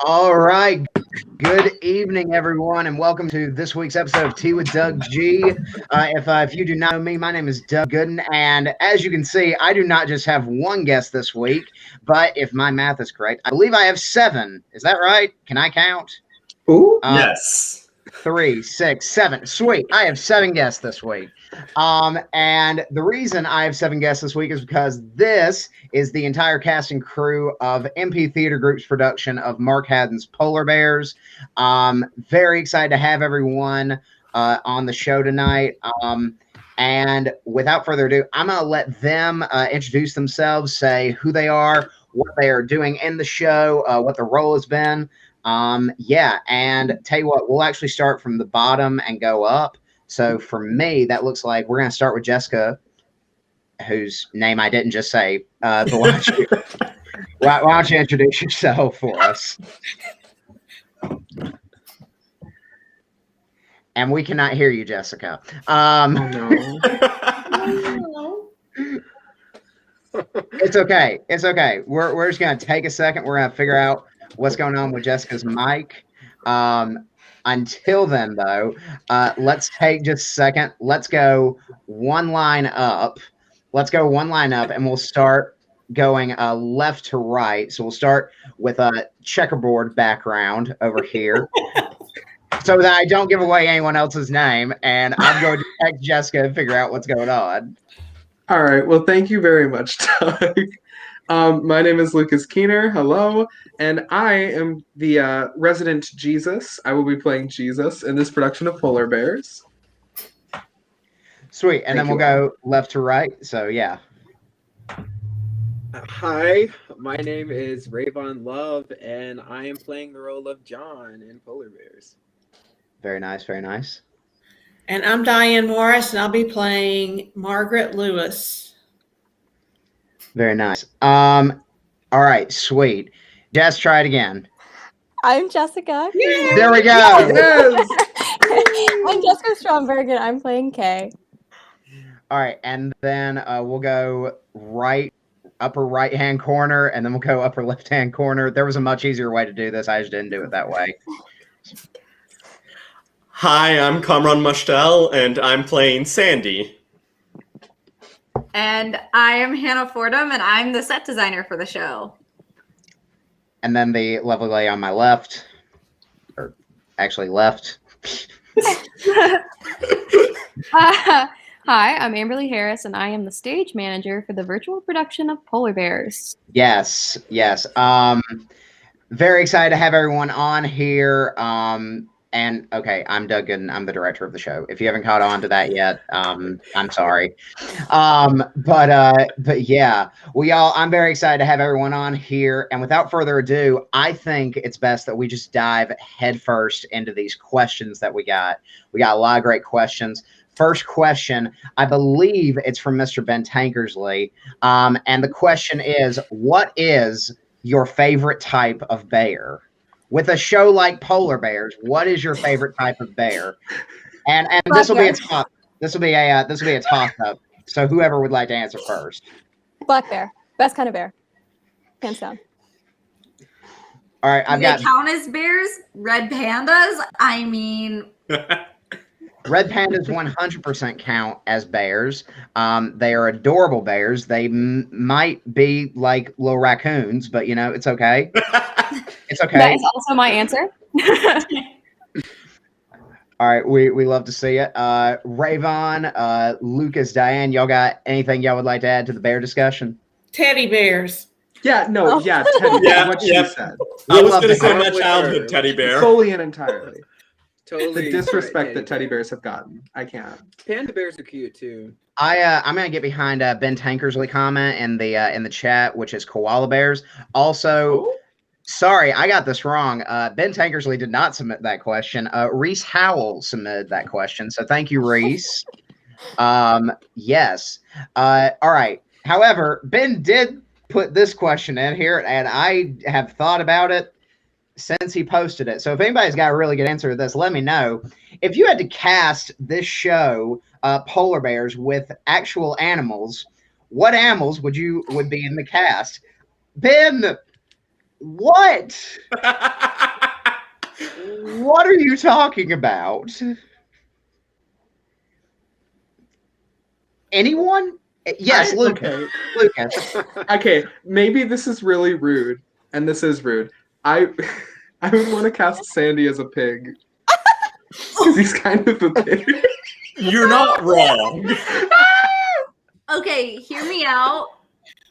All right. Good evening, everyone, and welcome to this week's episode of Tea with Doug G. If you do not know me, my name is Doug Gooden, and as you can see, I do not just have one guest this week, but if my math is correct, I believe I have 7. Is that right? Can I count? Ooh, yes. 3, 6, 7. Sweet. I have 7 guests this week. And the reason I have 7 guests this week is because this is the entire cast and crew of MP Theater Group's production of Mark Haddon's Polar Bears. Very excited to have everyone on the show tonight. And without further ado, I'm going to let them introduce themselves, say who they are, what they are doing in the show, what the role has been. And tell you what, we'll actually start from the bottom and go up. So for me, that looks like we're going to start with Jessica, whose name I didn't just say. But why don't you introduce yourself for us? And we cannot hear you, Jessica. It's okay. It's okay. We're just going to take a second. We're going to figure out what's going on with Jessica's mic. Until then, though, let's take just a second. Let's go one line up. And we'll start going left to right. So we'll start with a checkerboard background over here. So that I don't give away anyone else's name, and I'm going to text Jessica and figure out what's going on. All right. Well, thank you very much, Doug. My name is Lucas Keener. Hello. And I am the resident Jesus. I will be playing Jesus in this production of Polar Bears. Sweet. And then we'll go left to right. So, yeah. Hi, my name is Rayvon Love, and I am playing the role of John in Polar Bears. Very nice. Very nice. And I'm Diane Morris, and I'll be playing Margaret Lewis. Very nice. All right, sweet. Jess, try it again. I'm Jessica. Yay! There we go. Yes. I'm Jessica Stromberg, and I'm playing Kay. All right, and then we'll go upper right-hand corner, and then we'll go upper left-hand corner. There was a much easier way to do this. I just didn't do it that way. Hi, I'm Kamron Moshtael, and I'm playing Sandy. And I am Hannah Fordham, and I'm the set designer for the show. And then the lovely lady on my left, or actually left. Hi, I'm Amberley Harris, and I am the stage manager for the virtual production of Polar Bears. Yes. Very excited to have everyone on here. And okay, I'm Doug Gooden. I'm the director of the show. If you haven't caught on to that yet, I'm sorry. But yeah, I'm very excited to have everyone on here. And without further ado, I think it's best that we just dive headfirst into these questions that we got. We got a lot of great questions. First question, I believe it's from Mr. Ben Tankersley. And the question is, what is your favorite type of bear? With a show like Polar Bears, what is your favorite type of bear? And this will be a toss. This will be a toss up. So whoever would like to answer first. Black bear, best kind of bear, hands down. All right, Do they count as bears? Red pandas? I mean, red pandas 100% count as bears. They are adorable bears. They might be like little raccoons, but it's okay. It's okay. That is also my answer. All right, we love to see it. Rayvon, Lucas, Diane, y'all got anything y'all would like to add to the bear discussion? Teddy bears. Yeah, no, yeah, teddy bear. What she said. I was going to say my childhood teddy bear. Solely and entirely. Totally. The disrespect that teddy bears have gotten. I can't. Panda bears are cute too. I'm gonna get behind Ben Tankersley comment in the chat, which is koala bears. Also, sorry, I got this wrong. Ben Tankersley did not submit that question. Reese Howell submitted that question, so thank you, Reese. Yes. All right. However, Ben did put this question in here, and I have thought about it since he posted it. So if anybody's got a really good answer to this, let me know. If you had to cast this show, Polar Bears, with actual animals, what animals would be in the cast? Ben, What? What are you talking about? Anyone? Yes, Lucas. Lucas. Okay, maybe this is really rude, and this is rude. I would want to cast Sandy as a pig. Because he's kind of a pig. You're not wrong. Okay, hear me out.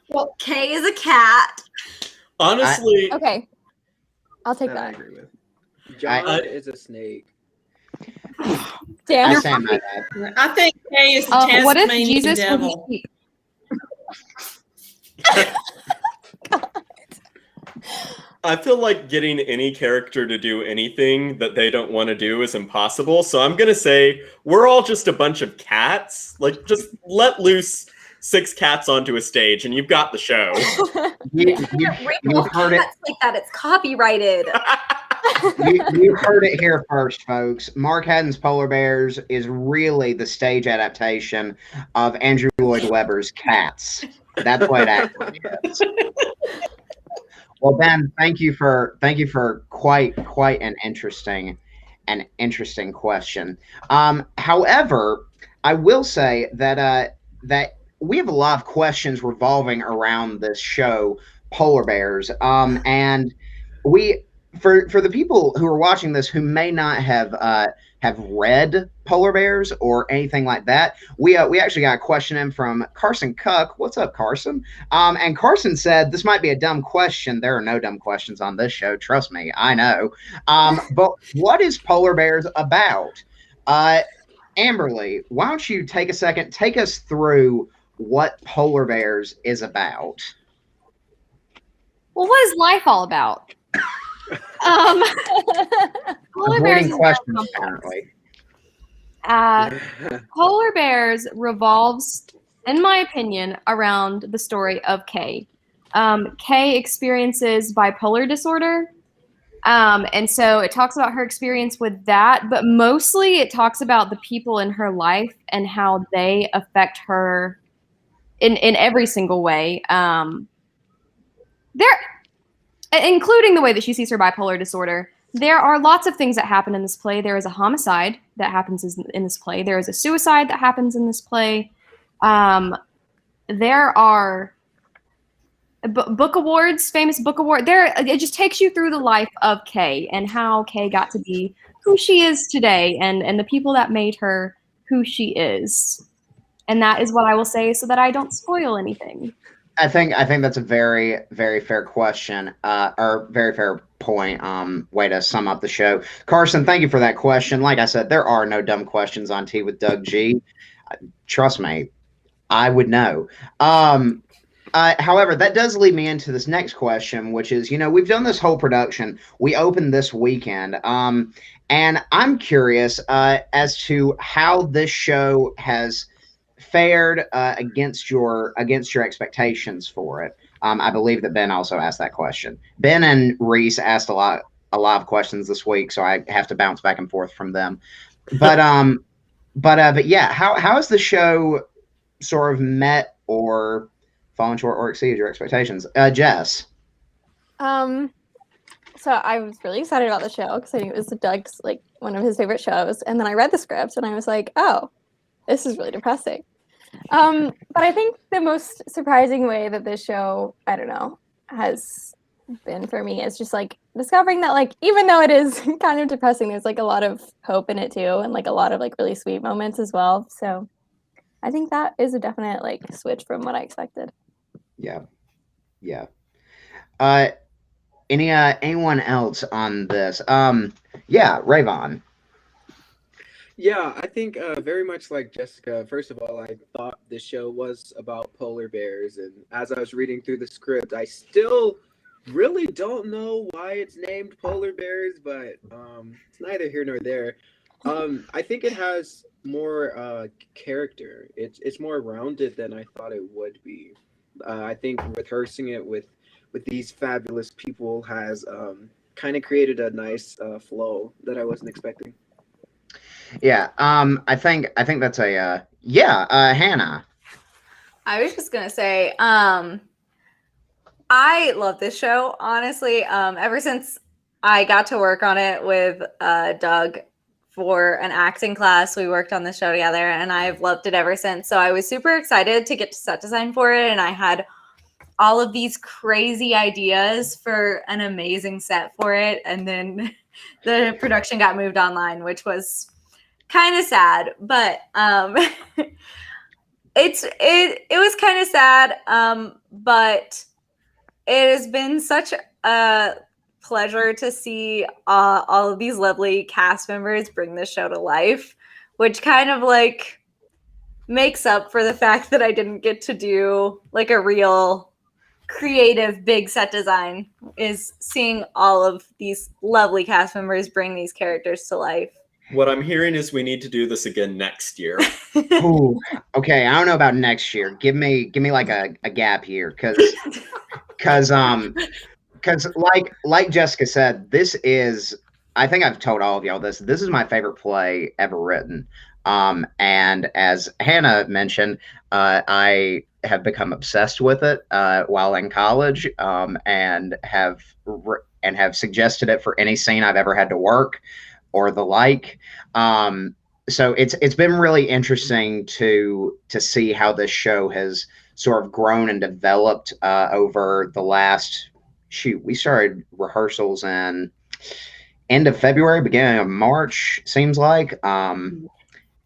Well, Kay is a cat. Honestly, Okay. I'll take I that. agree with. John is a snake. Damn. I stand by that. I think Kay is the What if Tasmanian Jesus devil. would I feel like getting any character to do anything that they don't want to do is impossible. So I'm going to say we're all just a bunch of cats. Like, just let loose 6 cats onto a stage and you've got the show. You've heard it. Like that, it's copyrighted. You heard it here first, folks. Mark Haddon's Polar Bears is really the stage adaptation of Andrew Lloyd Webber's Cats. That's what it actually is. Well, Ben, thank you for quite an interesting question. However, I will say that that we have a lot of questions revolving around this show, Polar Bears, and we for the people who are watching this who may not have read Polar Bears or anything like that, we actually got a question in from Carson Cuck. What's up, Carson? And Carson said this might be a dumb question. There are no dumb questions on this show. Trust me, I know. But what is Polar Bears about? Amberley, why don't you take a second, take us through what Polar Bears is about? Well, what is life all about? Polar Bears Avoiding questions, apparently. Polar Bears revolves, in my opinion, around the story of Kay. Kay experiences bipolar disorder. And so it talks about her experience with that, but mostly it talks about the people in her life and how they affect her in every single way. Including the way that she sees her bipolar disorder. There are lots of things that happen in this play. There is a homicide that happens in this play. There is a suicide that happens in this play. There are book awards, famous book award. It just takes you through the life of Kay and how Kay got to be who she is today and the people that made her who she is. And that is what I will say so that I don't spoil anything. I think that's a very, very fair question, or very fair point. Way to sum up the show, Carson. Thank you for that question. Like I said, there are no dumb questions on Tea with Doug G. Trust me, I would know. However, that does lead me into this next question, which is, we've done this whole production. We opened this weekend, and I'm curious as to how this show has fared against your expectations for it. I believe that Ben also asked that question. Ben and Reese asked a lot of questions this week, so I have to bounce back and forth from them. But yeah, how has the show sort of met or fallen short or exceeded your expectations? Jess. So I was really excited about the show because I knew it was Doug's one of his favorite shows, and then I read the script and I was like, oh, this is really depressing. But I think the most surprising way that this show, I don't know, has been for me is just discovering that even though it is kind of depressing, there's a lot of hope in it too, and a lot of really sweet moments as well. So I think that is a definite switch from what I expected. Yeah. Anyone else on this? Yeah, Rayvon. Yeah, I think very much like Jessica. First of all, I thought the show was about polar bears, and as I was reading through the script, I still really don't know why it's named Polar Bears, but it's neither here nor there. I think it has more character. It's more rounded than I thought it would be. I think rehearsing it with these fabulous people has kind of created a nice flow that I wasn't expecting. Yeah, I think that's Hannah. I was just gonna say, I love this show, honestly. Ever since I got to work on it with Doug for an acting class, we worked on the show together, and I've loved it ever since. So I was super excited to get to set design for it, and I had all of these crazy ideas for an amazing set for it, and then the production got moved online, which was kind of sad, but it was kind of sad, but it has been such a pleasure to see all of these lovely cast members bring this show to life, which kind of like makes up for the fact that I didn't get to do like a real creative big set design, is seeing all of these lovely cast members bring these characters to life. What I'm hearing is we need to do this again next year. Ooh, okay, I don't know about next year. Give me like a gap here, because like Jessica said, this is, I think I've told all of y'all this is my favorite play ever written. And as Hannah mentioned, I have become obsessed with it while in college, and have suggested it for any scene I've ever had to work or the like. So it's been really interesting to see how this show has sort of grown and developed over the last, we started rehearsals in end of February, beginning of March, seems like. And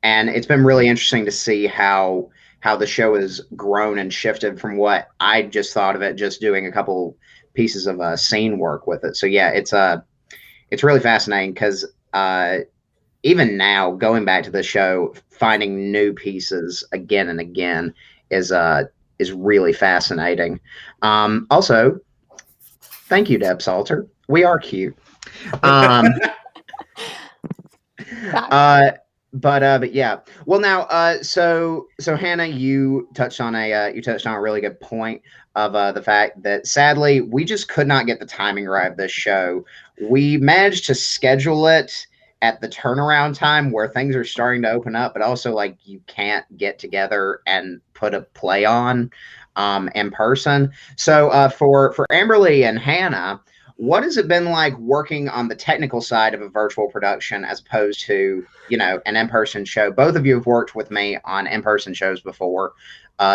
it's been really interesting to see how the show has grown and shifted from what I just thought of it, just doing a couple pieces of scene work with it. So yeah, it's really fascinating, because even now, going back to the show, finding new pieces again and again is really fascinating. Also, thank you, Deb Salter. We are cute. But yeah. Well, now, so Hannah, you touched on a really good point of the fact that sadly we just could not get the timing right of this show. We managed to schedule it at the turnaround time where things are starting to open up, but also like you can't get together and put a play on in person. So for Amberley and Hannah, what has it been like working on the technical side of a virtual production as opposed to, an in-person show? Both of you have worked with me on in-person shows before.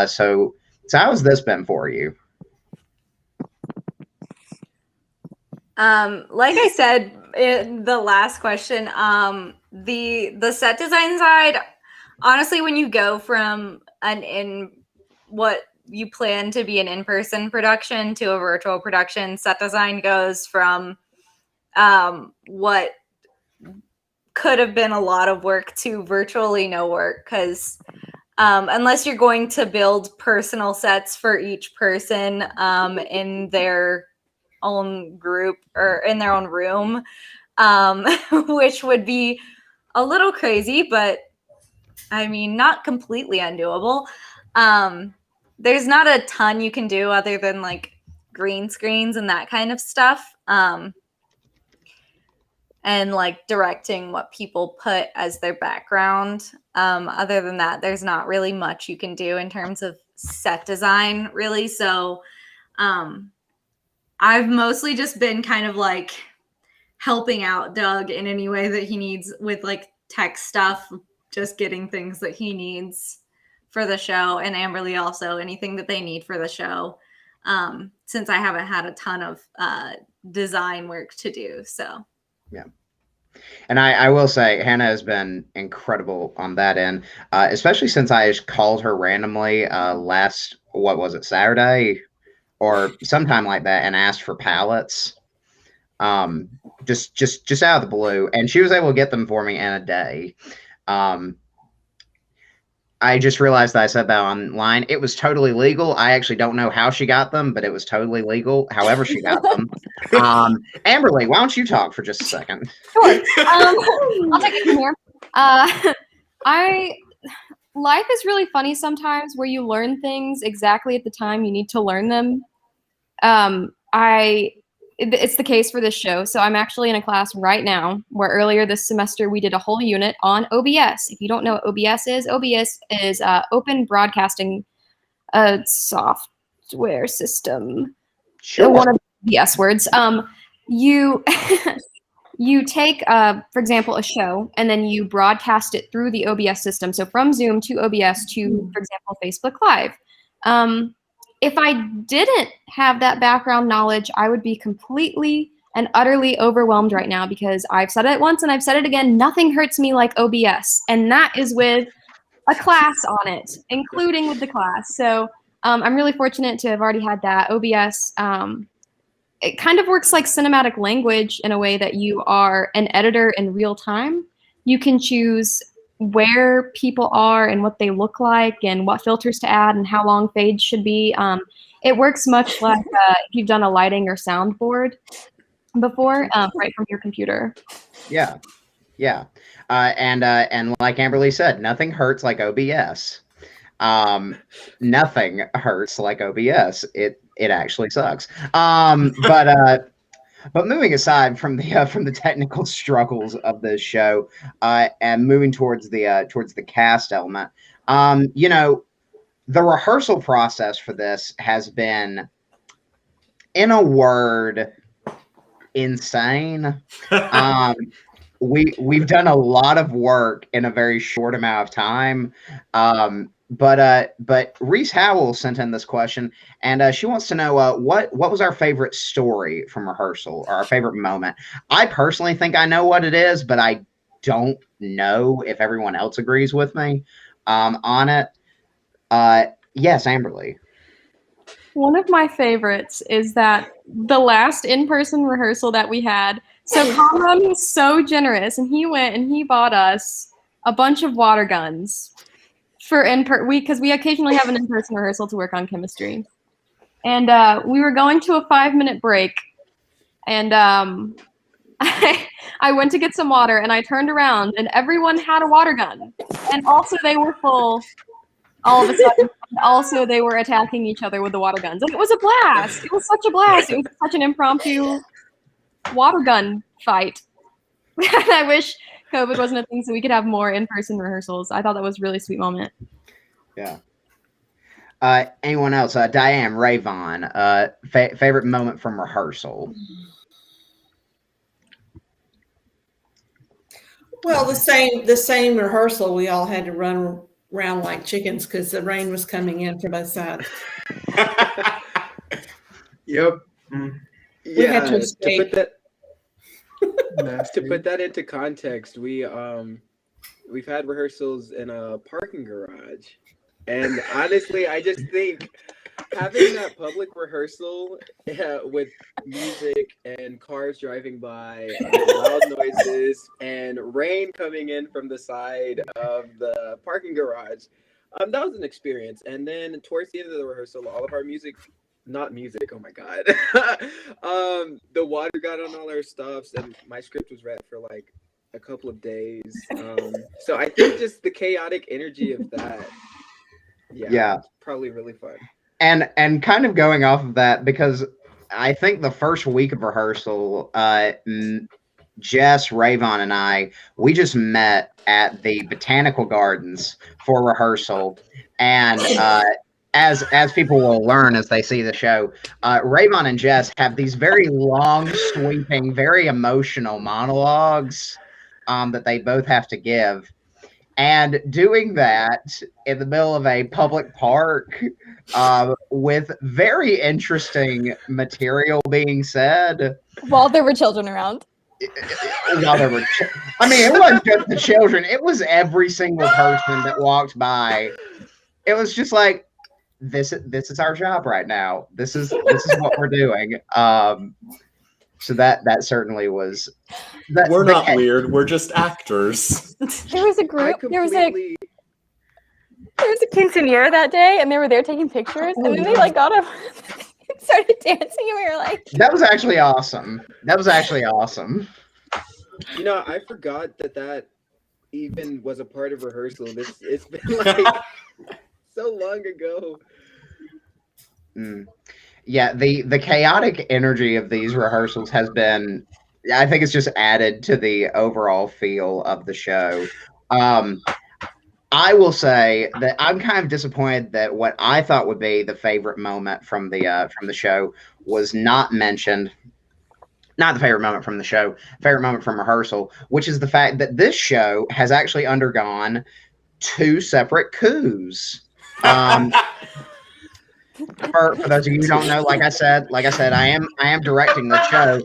So how has this been for you? Like I said in the last question, the set design side, honestly, when you go from what you plan to be an in-person production to a virtual production, set design goes from what could have been a lot of work to virtually no work, because unless you're going to build personal sets for each person in their own group or in their own room, which would be a little crazy, but I mean, not completely undoable. There's not a ton you can do other than like green screens and that kind of stuff. And like directing what people put as their background. Other than that, there's not really much you can do in terms of set design, really. So I've mostly just been kind of like helping out Doug in any way that he needs with like tech stuff, just getting things that he needs for the show, and Amberley also anything that they need for the show, since I haven't had a ton of design work to do. So yeah. And I will say Hannah has been incredible on that end, especially since I called her randomly last, what was it, Saturday or sometime like that, and asked for pallets, just out of the blue, and she was able to get them for me in a day. I just realized that I said that online. It was totally legal. I actually don't know how she got them, but it was totally legal. However she got them. Amberley, why don't you talk for just a second? Sure. I'll take it from here. Life is really funny sometimes where you learn things exactly at the time you need to learn them. It's the case for this show. So I'm actually in a class right now where earlier this semester we did a whole unit on OBS. If you don't know what OBS is Open Broadcasting Software System. Sure. one of the S words. You you take, for example, a show, and then you broadcast it through the OBS system. So from Zoom to OBS to, for example, Facebook Live. If I didn't have that background knowledge, I would be completely and utterly overwhelmed right now, because I've said it once and I've said it again. Nothing hurts me like OBS, and that is with a class on it, including with the class. So I'm really fortunate to have already had that. OBS, it kind of works like cinematic language in a way that you are an editor in real time. You can choose where people are and what they look like and what filters to add and how long fades should be. It works much like if you've done a lighting or soundboard before, right from your computer. Yeah. Yeah. And like Amberley said, nothing hurts like OBS. Nothing hurts like OBS. It actually sucks. But moving aside from the technical struggles of this show, and moving towards the cast element, you know, the rehearsal process for this has been, in a word, insane. We've done a lot of work in a very short amount of time. But Reese Howell sent in this question, and she wants to know what was our favorite story from rehearsal, or our favorite moment. I personally think I know what it is, but I don't know if everyone else agrees with me on it. Yes, Amberley. One of my favorites is that the last in-person rehearsal that we had. So Kamron was so generous, and he went and he bought us a bunch of water guns for because we occasionally have an in-person rehearsal to work on chemistry. And we were going to a 5-minute break, and I went to get some water, and I turned around, and everyone had a water gun, and also they were full. All of a sudden, also they were attacking each other with the water guns, and it was a blast. It was such a blast. It was such an impromptu water gun fight. And I wish COVID wasn't a thing, so we could have more in-person rehearsals. I thought that was a really sweet moment. Yeah. Anyone else? Diane, Rayvon, favorite moment from rehearsal? Well, the same rehearsal. We all had to run around like chickens because the rain was coming in from both sides. Yep. Yeah, had to escape. To put that into context, we've had rehearsals in a parking garage, and honestly, I just think having that public rehearsal with music and cars driving by, loud noises, and rain coming in from the side of the parking garage, that was an experience. And then towards the end of the rehearsal, all of our not music, oh my god. The water got on all our stuffs, and my script was read for like a couple of days. So I think just the chaotic energy of that, yeah. Probably really fun. And kind of going off of that, because I think the first week of rehearsal, Jess, Rayvon, and we just met at the Botanical Gardens for rehearsal, and as people will learn as they see the show, Rayvon and Jess have these very long, sweeping, very emotional monologues that they both have to give. And doing that in the middle of a public park with very interesting material being said. While there were children around. I mean, it wasn't just the children. It was every single person that walked by. It was just like, this is our job right now. This is what we're doing. So that certainly was. We're not weird. We're just actors. There was a group. There was a quinceanera that day, and they were there taking pictures. And then they like got up, and started dancing, and we were like, "That was actually awesome. That was actually awesome." You know, I forgot that even was a part of rehearsal. It's been like so long ago. Yeah, the chaotic energy of these rehearsals has been, I think it's just added to the overall feel of the show. I will say that I'm kind of disappointed that what I thought would be the favorite moment from the show was not mentioned. Not the favorite moment from the show, favorite moment from rehearsal, which is the fact that this show has actually undergone 2 separate coups. For those of you who don't know, like I said, I am directing the show.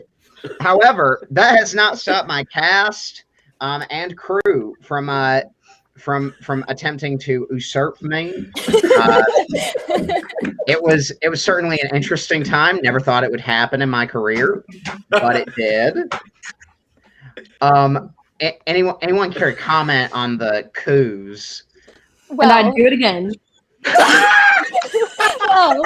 However, that has not stopped my cast and crew from attempting to usurp me. It was certainly an interesting time. Never thought it would happen in my career, but it did. Anyone care to comment on the coups? And I'd do it again. Well,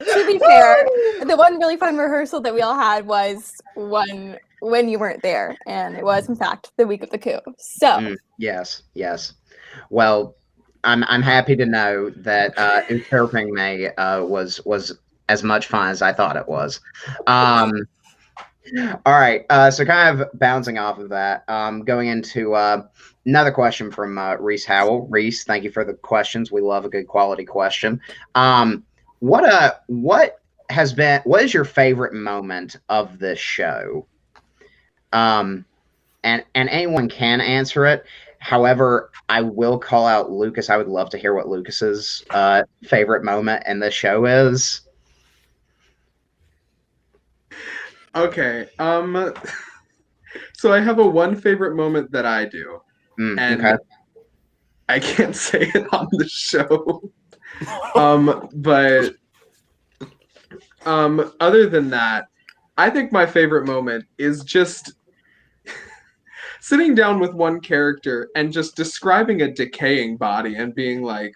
to be fair, the one really fun rehearsal that we all had was one when you weren't there, and it was in fact the week of the coup. So yes. Well, I'm happy to know that usurping me was as much fun as I thought it was. All right, so kind of bouncing off of that, going into another question from Reese Howell. Reese, thank you for the questions. We love a good quality question. What is your favorite moment of this show? And anyone can answer it. However, I will call out Lucas. I would love to hear what Lucas's favorite moment in this show is. Okay. So I have one favorite moment that I do, and okay. I can't say it on the show. But other than that, I think my favorite moment is just sitting down with one character and just describing a decaying body and being like,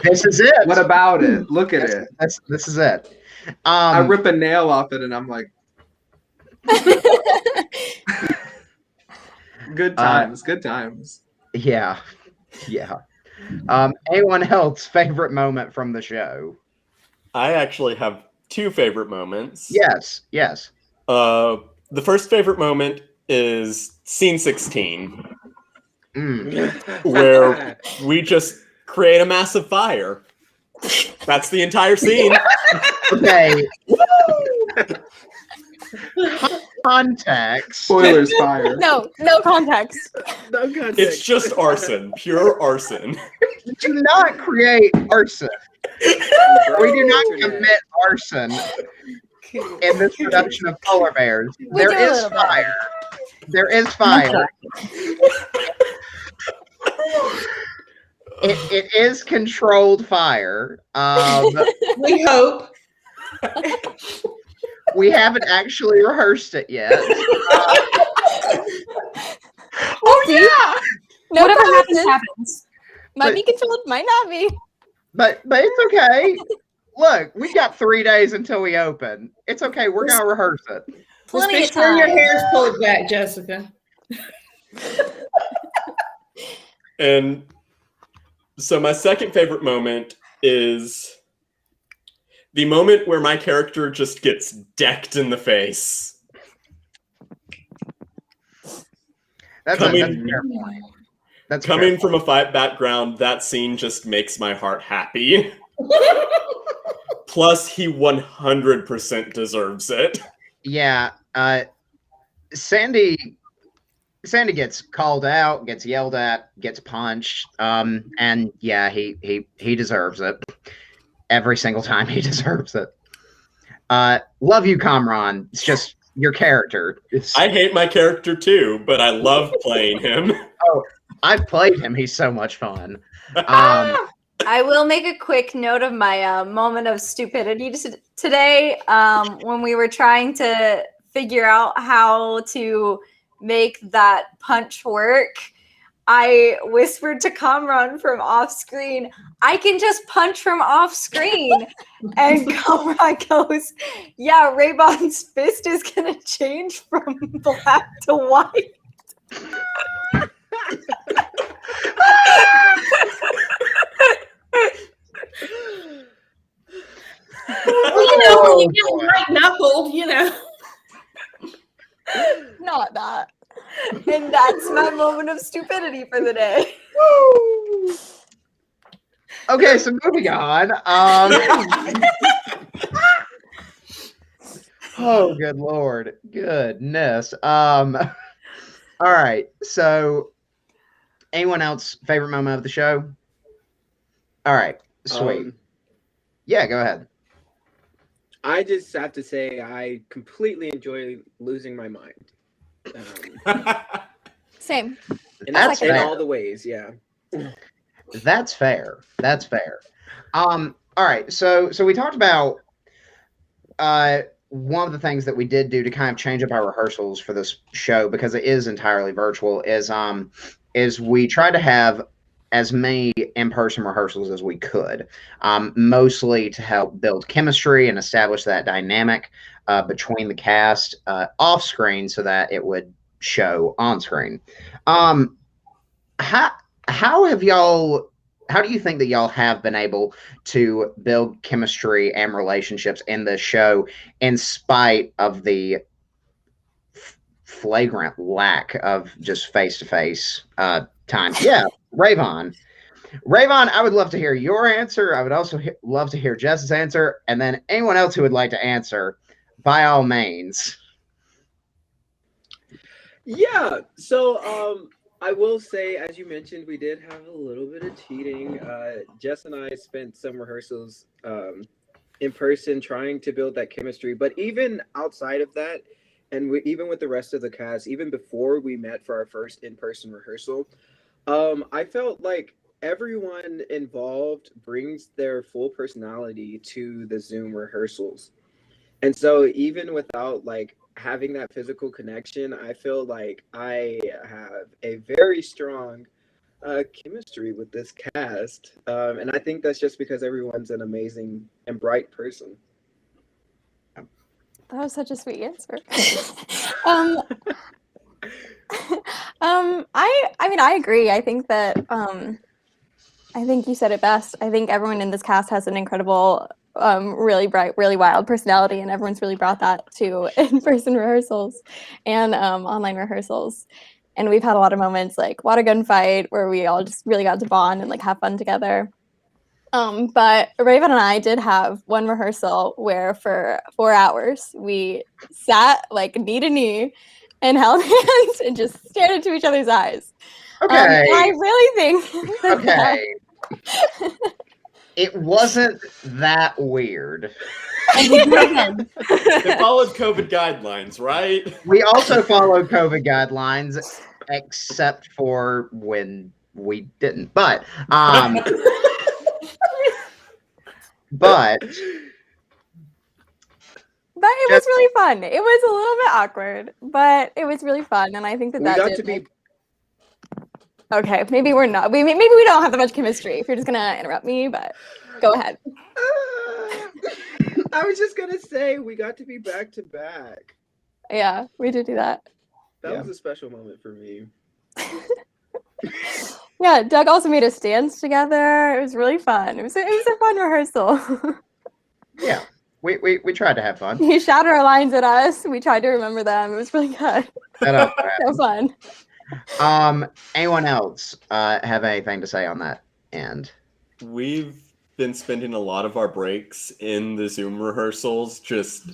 this is it. What about it? Look at it. This is it. I rip a nail off it and I'm like, good times, good times. Yeah. Anyone else favorite moment from the show? I actually have 2 favorite moments. Yes. The first favorite moment is scene 16, where we just create a massive fire. That's the entire scene. Okay. Context. Spoilers, fire. No context. No context. It's just arson, pure arson. We do not create arson. We do not commit arson in this production of Polar Bears. There is fire. There is fire. It is controlled fire. We hope. We haven't actually rehearsed it yet. No, whatever happens. Might be controlled, might not be. But it's okay. Look, we've got 3 days until we open. It's okay. We're gonna rehearse it. Plenty Just of make sure your time. hair's pulled back, Jessica. And so my second favorite moment is the moment where my character just gets decked in the face. That's a fair point. That's coming from a fight background, that scene just makes my heart happy. Plus, he 100% deserves it. Yeah, Sandy gets called out, gets yelled at, gets punched, and yeah, he deserves it. Every single time he deserves it. Love you, Kamron. It's just your character. I hate my character too, but I love playing him. Oh, I've played him. He's so much fun. I will make a quick note of my moment of stupidity today. When we were trying to figure out how to make that punch work, I whispered to Kamron from off screen, I can just punch from off screen. And Kamron goes, yeah, Rayvon's fist is going to change from black to white. Well, when you get white knuckled, Not that. And that's my moment of stupidity for the day. Woo! Okay, so moving on. Oh, good Lord. Goodness. All right. So anyone else favorite moment of the show? All right. Sweet. Yeah, go ahead. I just have to say I completely enjoy losing my mind. Same. In Fair. all the ways, yeah. That's fair. That's fair. All right. So we talked about one of the things that we did do to kind of change up our rehearsals for this show, because it is entirely virtual, is we tried to have as many in-person rehearsals as we could, mostly to help build chemistry and establish that dynamic between the cast off screen so that it would show on screen. How do you think that y'all have been able to build chemistry and relationships in this show in spite of the flagrant lack of just face-to-face time? Yeah, Rayvon, I would love to hear your answer. I would also love to hear Jess's answer, and then anyone else who would like to answer, by all means. Yeah. So I will say, as you mentioned, we did have a little bit of cheating. Jess and I spent some rehearsals in person trying to build that chemistry. But even outside of that, and even with the rest of the cast, even before we met for our first in-person rehearsal, I felt like everyone involved brings their full personality to the Zoom rehearsals. And so even without like having that physical connection, I feel like I have a very strong chemistry with this cast. And I think that's just because everyone's an amazing and bright person. That was such a sweet answer. I mean, I agree. I think that I think you said it best. I think everyone in this cast has an incredible, really bright, really wild personality, and everyone's really brought that to in-person rehearsals and online rehearsals. And we've had a lot of moments like water gun fight where we all just really got to bond and like have fun together. But Rayvon and I did have one rehearsal where for 4 hours we sat like knee to knee and held hands and just stared into each other's eyes. Okay. I really think. Okay. It wasn't that weird. They followed COVID guidelines, right? We also followed COVID guidelines, except for when we didn't. But but it was really fun. It was a little bit awkward, but it was really fun, and I think that got did to be. Okay, maybe we're not. Maybe we don't have that much chemistry. If you're just gonna interrupt me, but go ahead. I was just gonna say we got to be back to back. Yeah, we did do that. That was a special moment for me. Yeah, Doug also made us dance together. It was really fun. It was a fun rehearsal. Yeah, we tried to have fun. He shouted our lines at us. We tried to remember them. It was really good. So fun. Anyone else have anything to say on that end? We've been spending a lot of our breaks in the Zoom rehearsals, just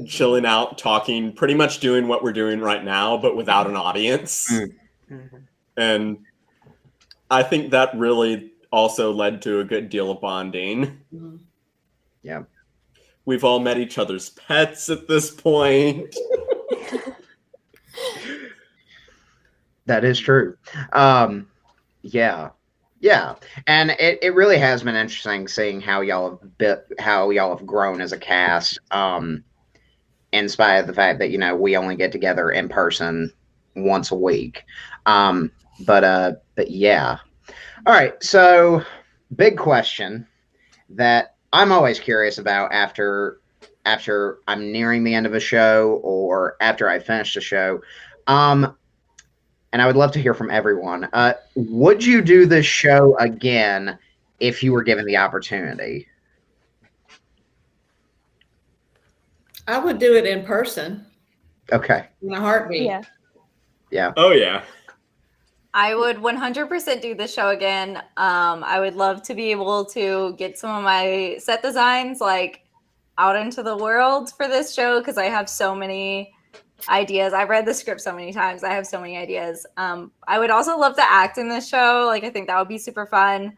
chilling out, talking, pretty much doing what we're doing right now, but without an audience. Mm-hmm. And I think that really also led to a good deal of bonding. Mm-hmm. Yeah. We've all met each other's pets at this point. That is true. Yeah. And it really has been interesting seeing how y'all have grown as a cast, in spite of the fact that, you know, we only get together in person once a week. But yeah. All right. So big question that I'm always curious about after I'm nearing the end of a show or after I finish the show. And I would love to hear from everyone. Would you do this show again if you were given the opportunity? I would do it in person Okay. in a heartbeat. Yeah. Yeah. Oh yeah. I would 100% do this show again. I would love to be able to get some of my set designs like out into the world for this show because I have so many ideas. I've read the script so many times. I have so many ideas. I would also love to act in this show. Like I think that would be super fun.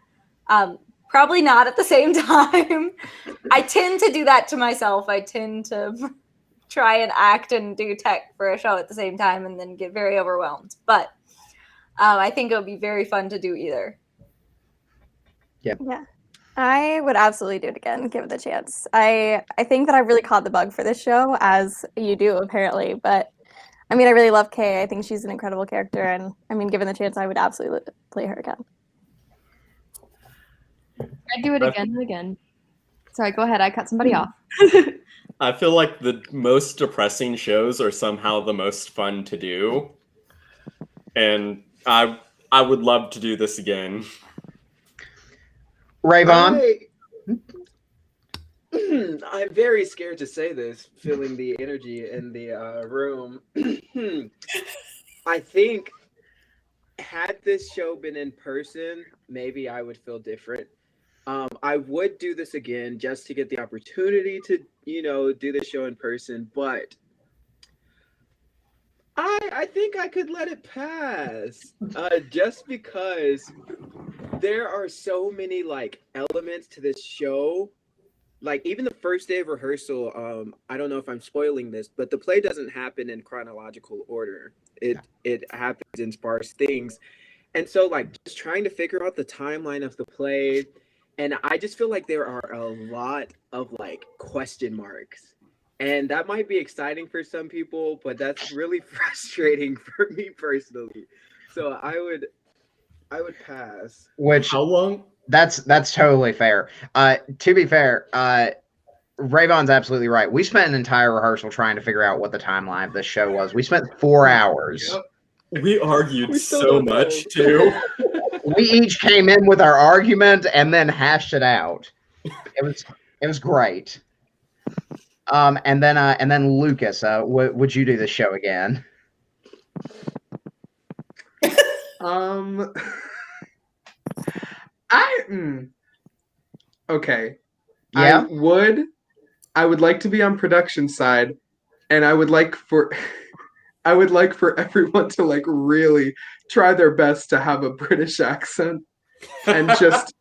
Probably not at the same time. I tend to do that to myself. I tend to try and act and do tech for a show at the same time and then get very overwhelmed. But I think it would be very fun to do either. Yeah. I would absolutely do it again, give it the chance. I think that I really caught the bug for this show, as you do apparently. But I mean, I really love Kay. I think she's an incredible character, and I mean, given the chance, I would absolutely play her again. I'd do it again and again. Sorry, go ahead. I cut somebody off. I feel like the most depressing shows are somehow the most fun to do. And I would love to do this again. Rayvon? I'm very scared to say this, feeling the energy in the room. I think had this show been in person, maybe I would feel different. I would do this again just to get the opportunity to, do the show in person, but I think I could let it pass just because there are so many elements to this show. Like even the first day of rehearsal, I don't know if I'm spoiling this, but the play doesn't happen in chronological order. It happens in sparse things. And so just trying to figure out the timeline of the play, and I just feel like there are a lot of question marks. And that might be exciting for some people, but that's really frustrating for me personally. So I would pass. Which How long? That's totally fair. To be fair, Rayvon's absolutely right. We spent an entire rehearsal trying to figure out what the timeline of this show was. We spent 4 hours. Yep. We argued so much too. We each came in with our argument and then hashed it out. It was great. And then Lucas, would you do the show again? Okay. Yeah. I would like to be on production side, and I would like for everyone to really try their best to have a British accent, and just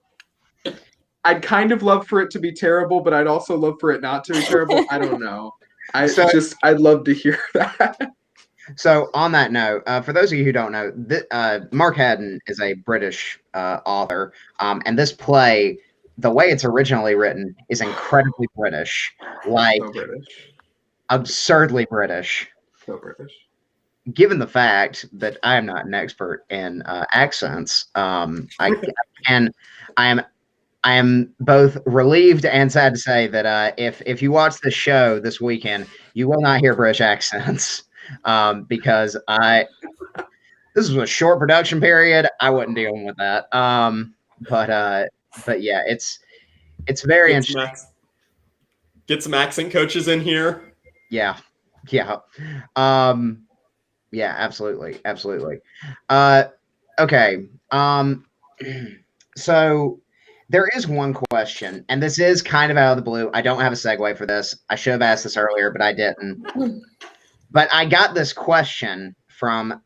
I'd kind of love for it to be terrible, but I'd also love for it not to be terrible. I don't know. I'd love to hear that. So on that note, for those of you who don't know, Mark Haddon is a British author, and this play, the way it's originally written, is incredibly British, So British. Absurdly British. So British. Given the fact that I am not an expert in accents, I am both relieved and sad to say that if you watch the show this weekend, you will not hear British accents. Because this was a short production period, I wasn't dealing with that. But yeah, it's very interesting. Get some accent coaches in here. Yeah. Yeah, absolutely. Okay. So there is one question, and this is kind of out of the blue. I don't have a segue for this. I should have asked this earlier, but I didn't. But I got this question from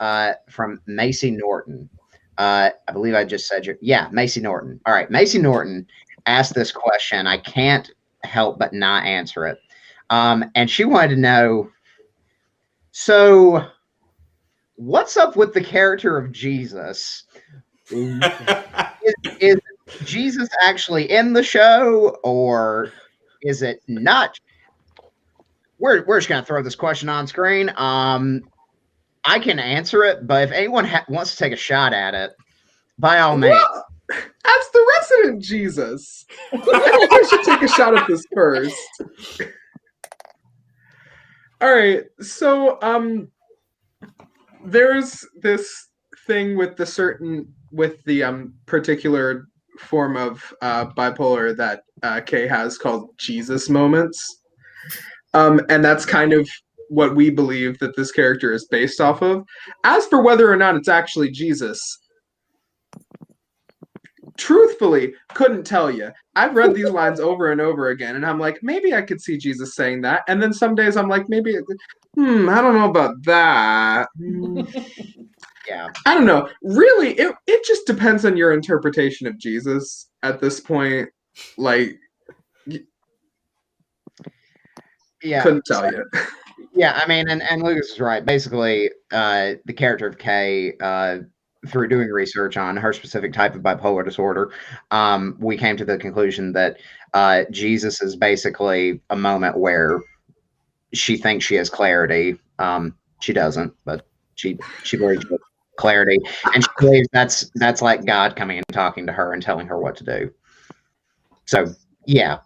Macy Norton. I believe I just said Macy Norton. All right, Macy Norton asked this question. I can't help but not answer it. And she wanted to know, so what's up with the character of Jesus? Is Jesus actually in the show, or is it not? We're just going to throw this question on screen. I can answer it, but if anyone wants to take a shot at it, by all means. Well, as the resident Jesus, I think I should take a shot at this first. All right, so there's this thing with the particular form of bipolar that Kay has called Jesus moments. And that's kind of what we believe that this character is based off of. As for whether or not it's actually Jesus, truthfully, couldn't tell you. I've read these lines over and over again, and I'm like, maybe I could see Jesus saying that. And then some days I'm like, maybe, I don't know about that. Yeah. I don't know. Really, it just depends on your interpretation of Jesus at this point. Like, Yeah. couldn't tell you. Yeah, I mean, and Lucas is right. Basically, the character of Kay, through doing research on her specific type of bipolar disorder, we came to the conclusion that Jesus is basically a moment where she thinks she has clarity. She doesn't, but she believes she has clarity, and she believes that's like God coming and talking to her and telling her what to do. So, yeah.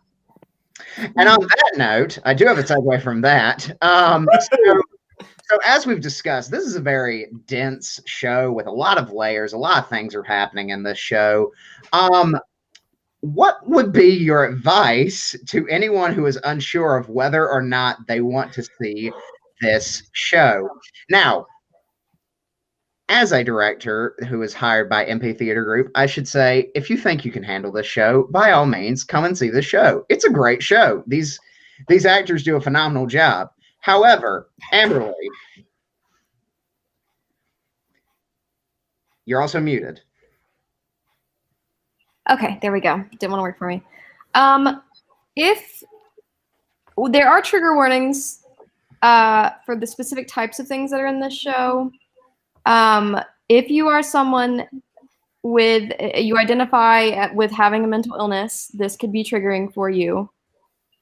And on that note, I do have a segue from that. So as we've discussed, this is a very dense show with a lot of layers. A lot of things are happening in this show. What would be your advice to anyone who is unsure of whether or not they want to see this show? Now, as a director who is hired by MP Theater Group, I should say, if you think you can handle this show, by all means, come and see the show. It's a great show. These actors do a phenomenal job. However, Amberley, you're also muted. Okay, there we go. Didn't want to work for me. If there are trigger warnings for the specific types of things that are in this show, if you are someone you identify with having a mental illness, this could be triggering for you.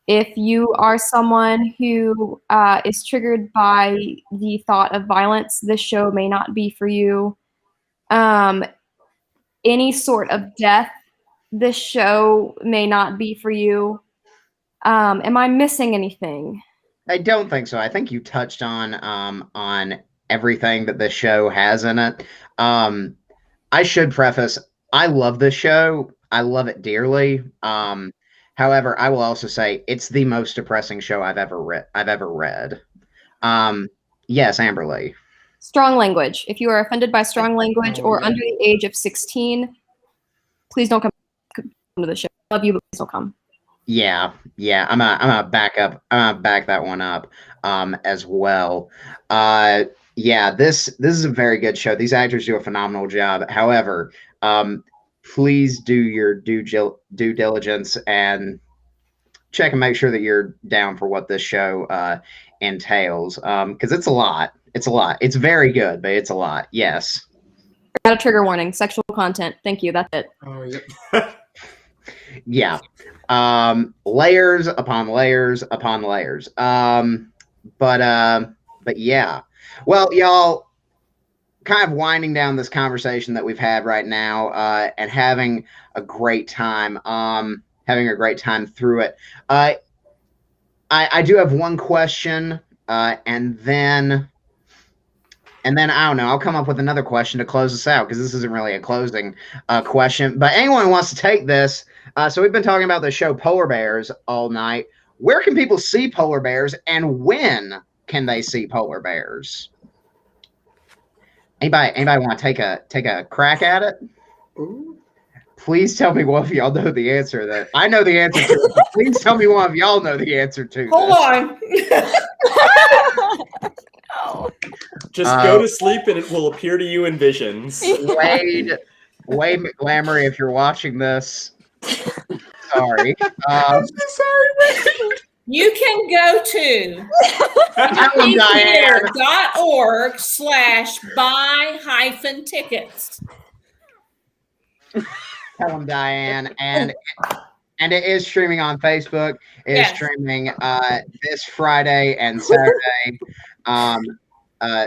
If you are someone who is triggered by the thought of violence, this show may not be for you. Any sort of death, this show may not be for you. Am I missing anything? I don't think so. I think you touched on everything that this show has in it. I should preface, I love this show. I love it dearly. However, I will also say it's the most depressing show I've ever read. Yes, Amberley. Strong language. If you are offended by strong language or under the age of 16, please don't come to the show. I love you, but please don't come. Yeah. I'm gonna back that one up as well. Yeah, this is a very good show. These actors do a phenomenal job. However, please do your due diligence and check and make sure that you're down for what this show entails, because it's a lot. It's very good, but it's a lot. Yes. Got a trigger warning. Sexual content. Thank you. That's it. Oh, yeah. Yeah. Layers upon layers upon layers. But yeah. Well, y'all, kind of winding down this conversation that we've had right now, and having a great time. Having a great time through it. I do have one question, and then I don't know. I'll come up with another question to close this out, because this isn't really a closing question. But anyone who wants to take this, so we've been talking about the show Polar Bears all night. Where can people see Polar Bears, and when can they see Polar Bears? Anybody want to take a crack at it? Ooh. Please tell me one of y'all know the answer to that. I know the answer to it. Please tell me one of y'all know the answer to Hold on. Just go to sleep and it will appear to you in visions. Wade McGlamory, if you're watching this, sorry. I'm so sorry, Wade. You can go to emptheater.org/buy-tickets. Tell them, Diane. And it is streaming on Facebook. It is streaming this Friday and Saturday.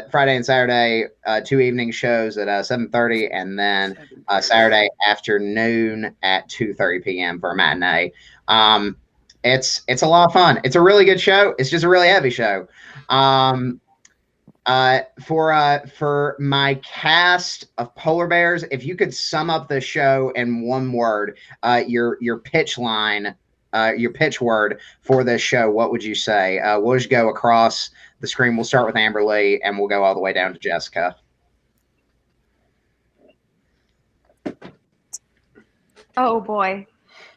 Friday and Saturday, 2 evening shows at 7:30, and then Saturday afternoon at 2:30 p.m. for a matinee. It's a lot of fun. It's a really good show. It's just a really heavy show. For my cast of Polar Bears, if you could sum up the show in one word, your pitch line your pitch word for this show, what would you say? We'll just go across the screen. We'll start with Amberley, and we'll go all the way down to Jessica. Oh boy.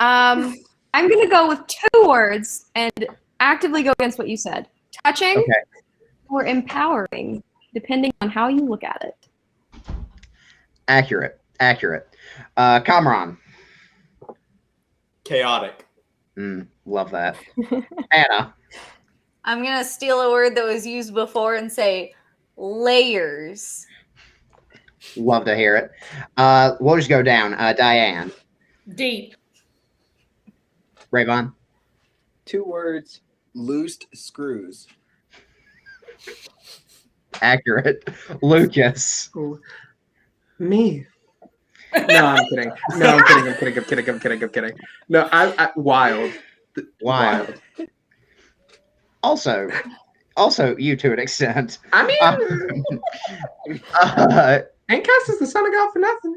I'm gonna go with 2 words and actively go against what you said. Touching or empowering, depending on how you look at it. Accurate. Kamron. Chaotic. Love that. Anna. I'm gonna steal a word that was used before and say layers. Love to hear it. We'll just go down. Diane. Deep. Rayvon. 2 words, loosed screws. Accurate. Lucas. Me. No, I'm kidding. I'm kidding. No, I wild. Also, you to an extent. I mean, ain't cast as the son of God for nothing.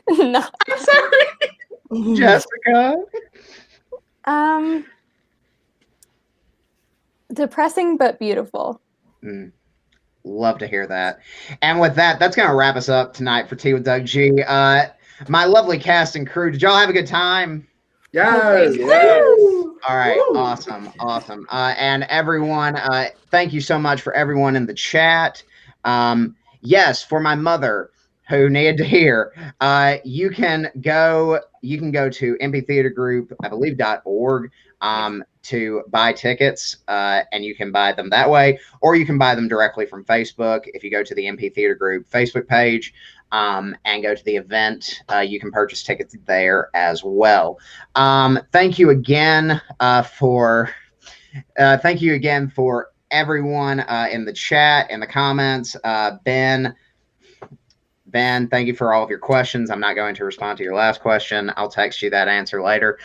No. I'm sorry. Jessica. Depressing but beautiful. Love to hear that. And with that, that's going to wrap us up tonight for Tea with Doug G. My lovely cast and crew, did y'all have a good time? Yes. All right. Woo. Awesome. And everyone, thank you so much for everyone in the chat. Yes, for my mother who needed to hear, you can go to MP Theater Group, I believe .org, to buy tickets, and you can buy them that way, or you can buy them directly from Facebook. If you go to the MP Theater Group Facebook page, and go to the event, you can purchase tickets there as well. Thank you again for everyone in the chat, in the comments. Ben, thank you for all of your questions. I'm not going to respond to your last question. I'll text you that answer later.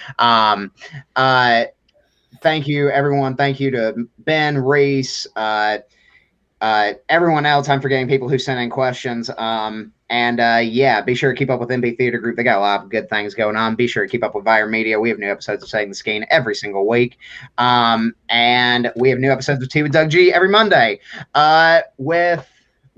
Thank you, everyone. Thank you to Ben, Reese, everyone else. I'm forgetting people who sent in questions. Yeah, be sure to keep up with MB Theater Group. They got a lot of good things going on. Be sure to keep up with Vire Media. We have new episodes of Setting the Skein every single week. And we have new episodes of Tea with Doug G every Monday.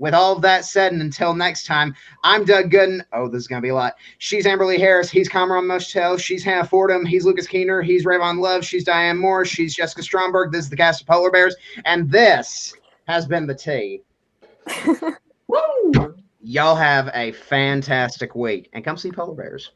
With all of that said, and until next time, I'm Doug Gooden. Oh, this is going to be a lot. She's Amberley Harris. He's Kamron Moshtael. She's Hannah Fordham. He's Lucas Keener. He's Rayvon Love. She's Diane Morris. She's Jessica Stromberg. This is the cast of Polar Bears. And this has been the tea. Woo! Y'all have a fantastic week. And come see Polar Bears.